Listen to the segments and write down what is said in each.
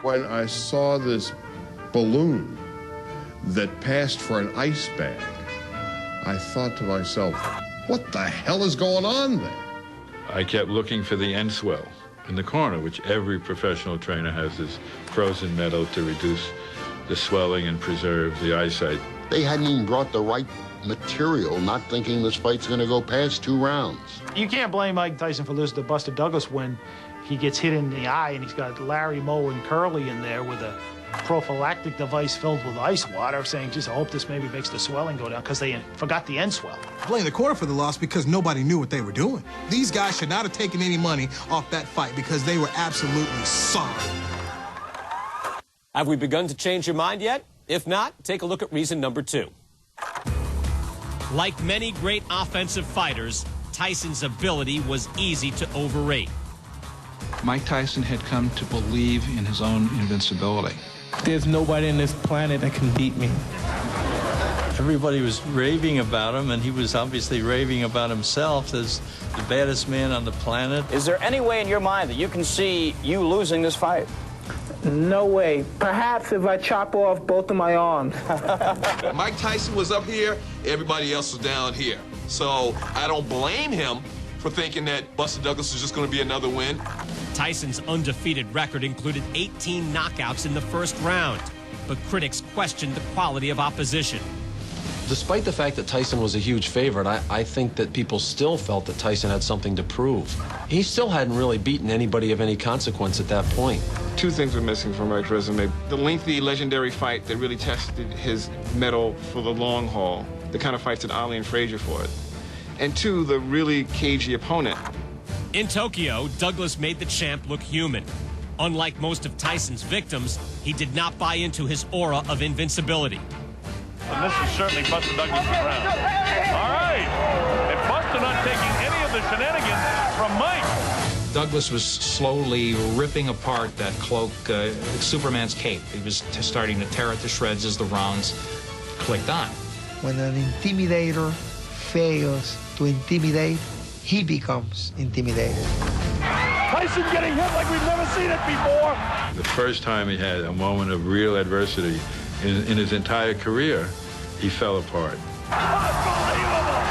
When I saw this balloon that passed for an ice bag, I thought to myself, what the hell is going on there? I kept looking for the end swell in the corner, which every professional trainer has this frozen metal to reduce the swelling and preserve the eyesight. They hadn't even brought the right material, not thinking this fight's going to go past 2 rounds. You can't blame Mike Tyson for losing to Buster Douglas when he gets hit in the eye and he's got Larry, Moe, and Curly in there with a prophylactic device filled with ice water, saying, just I hope this maybe makes the swelling go down, because they forgot the end swell. Blame the corner for the loss because nobody knew what they were doing. These guys should not have taken any money off that fight because they were absolutely sorry. Have we begun to change your mind yet? If not, take a look at reason number 2. Like many great offensive fighters, Tyson's ability was easy to overrate. Mike Tyson had come to believe in his own invincibility. There's nobody on this planet that can beat me. Everybody was raving about him, and he was obviously raving about himself as the baddest man on the planet. Is there any way in your mind that you can see you losing this fight? No way. Perhaps if I chop off both of my arms. Mike Tyson was up here, everybody else was down here. So I don't blame him for thinking that Buster Douglas is just going to be another win. Tyson's undefeated record included 18 knockouts in the first round, but critics questioned the quality of opposition. Despite the fact that Tyson was a huge favorite, I think that people still felt that Tyson had something to prove. He still hadn't really beaten anybody of any consequence at that point. 2 things were missing from Mike's resume. The lengthy, legendary fight that really tested his mettle for the long haul, the kind of fights that Ali and Frazier fought. And 2, the really cagey opponent. In Tokyo, Douglas made the champ look human. Unlike most of Tyson's victims, he did not buy into his aura of invincibility. And this is certainly Buster Douglas' round. All right. And Buster not taking any of the shenanigans from Mike. Douglas was slowly ripping apart that cloak, Superman's cape. He was starting to tear it to shreds as the rounds clicked on. When an intimidator fails to intimidate, he becomes intimidated. Tyson getting hit like we've never seen it before. The first time he had a moment of real adversity in his entire career, he fell apart. Unbelievable!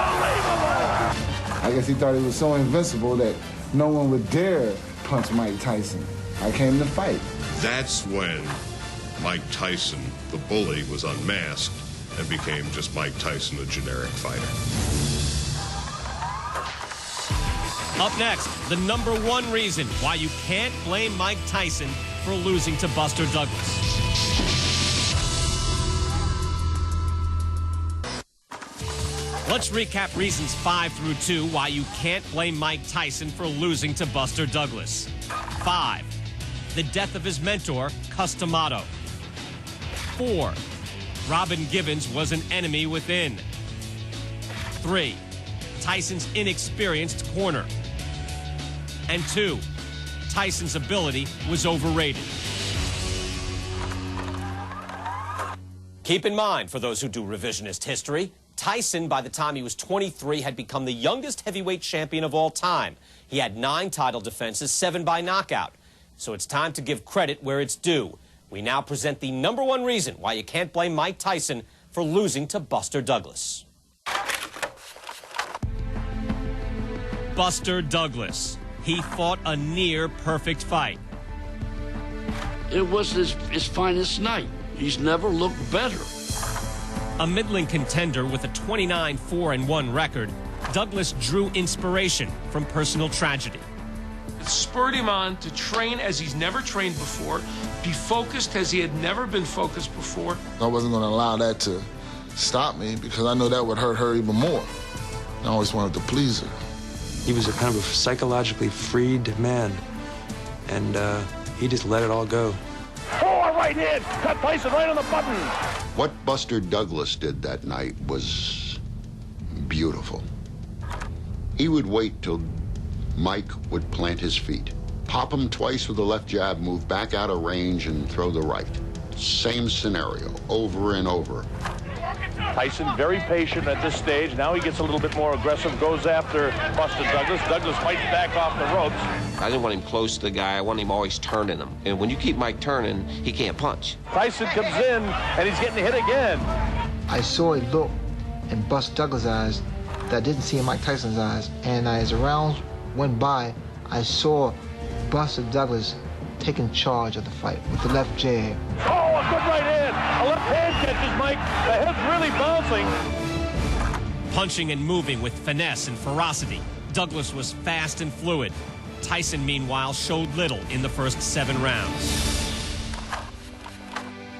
Unbelievable! I guess he thought he was so invincible that no one would dare punch Mike Tyson. I came to fight. That's when Mike Tyson, the bully, was unmasked and became just Mike Tyson, a generic fighter. Up next, the #1 reason why you can't blame Mike Tyson for losing to Buster Douglas. Let's recap reasons 5 through 2 why you can't blame Mike Tyson for losing to Buster Douglas. 5. The death of his mentor, Cus D'Amato. 4. Robin Givens was an enemy within. 3. Tyson's inexperienced corner. And 2. Tyson's ability was overrated. Keep in mind, for those who do revisionist history, Tyson, by the time he was 23, had become the youngest heavyweight champion of all time. He had 9 title defenses, 7 by knockout. So it's time to give credit where it's due. We now present the #1 reason why you can't blame Mike Tyson for losing to Buster Douglas. Buster Douglas. He fought a near-perfect fight. It was his finest night. He's never looked better. A middling contender with a 29-4-1 record, Douglas drew inspiration from personal tragedy. It spurred him on to train as he's never trained before, be focused as he had never been focused before. I wasn't going to allow that to stop me because I know that would hurt her even more. I always wanted to please her. He was a kind of a psychologically freed man, and he just let it all go. Oh, a right hand! Cut Tyson right on the button! What Buster Douglas did that night was beautiful. He would wait till Mike would plant his feet, pop him twice with the left jab, move back out of range, and throw the right. Same scenario, over and over. Tyson very patient at this stage. Now he gets a little bit more aggressive, goes after Buster Douglas. Douglas fights back off the ropes. I didn't want him close to the guy. I want him always turning him. And when you keep Mike turning, he can't punch. Tyson comes in, and he's getting hit again. I saw a look in Buster Douglas' eyes that I didn't see in Mike Tyson's eyes. And as the rounds went by, I saw Buster Douglas taking charge of the fight with the left jab. Oh, a good right hand. A left hand catches Mike. The head's really bouncing. Punching and moving with finesse and ferocity, Douglas was fast and fluid. Tyson, meanwhile, showed little in the first 7 rounds.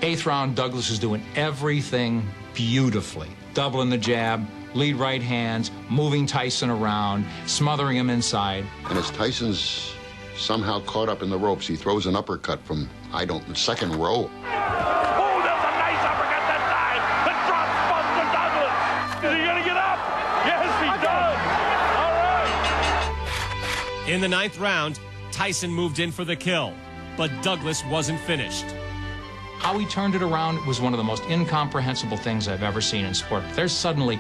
8th round, Douglas is doing everything beautifully. Doubling the jab, lead right hands, moving Tyson around, smothering him inside. And as Tyson's somehow caught up in the ropes, he throws an uppercut from, the second row. Oh, there's a nice uppercut that time. That drops Buster Douglas. Is he going to get up? Yes, he does. All right. In the 9th round, Tyson moved in for the kill, but Douglas wasn't finished. How he turned it around was one of the most incomprehensible things I've ever seen in sport. There's suddenly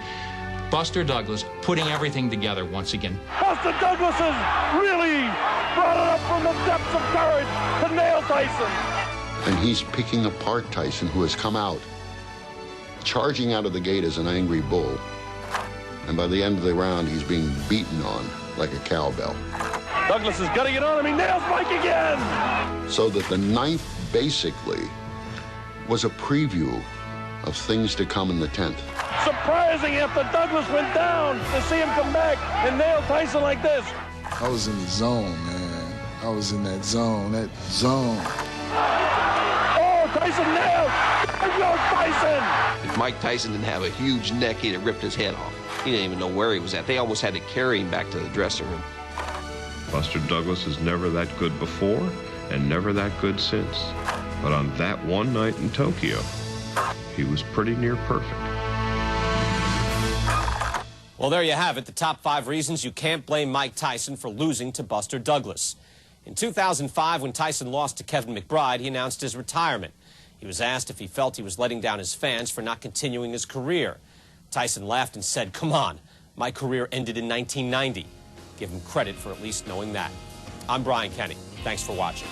Buster Douglas putting everything together once again. Buster Douglas has really brought it up from the depths of courage to nail Tyson. And he's picking apart Tyson, who has come out, charging out of the gate as an angry bull. And by the end of the round, he's being beaten on like a cowbell. Douglas is gutting it on him. He nails Mike again. So that the 9th basically was a preview of things to come in the 10th. Surprising after Douglas went down to see him come back and nail Tyson like this. I was in the zone, man. I was in that zone, Oh, Tyson nailed! There goes Tyson! If Mike Tyson didn't have a huge neck, he'd have ripped his head off. He didn't even know where he was at. They almost had to carry him back to the dressing room. Buster Douglas is never that good before and never that good since. But on that one night in Tokyo, he was pretty near perfect. Well, there you have it, the top 5 reasons you can't blame Mike Tyson for losing to Buster Douglas. In 2005, when Tyson lost to Kevin McBride, he announced his retirement. He was asked if he felt he was letting down his fans for not continuing his career. Tyson laughed and said, "Come on, my career ended in 1990. Give him credit for at least knowing that. I'm Brian Kenny. Thanks for watching.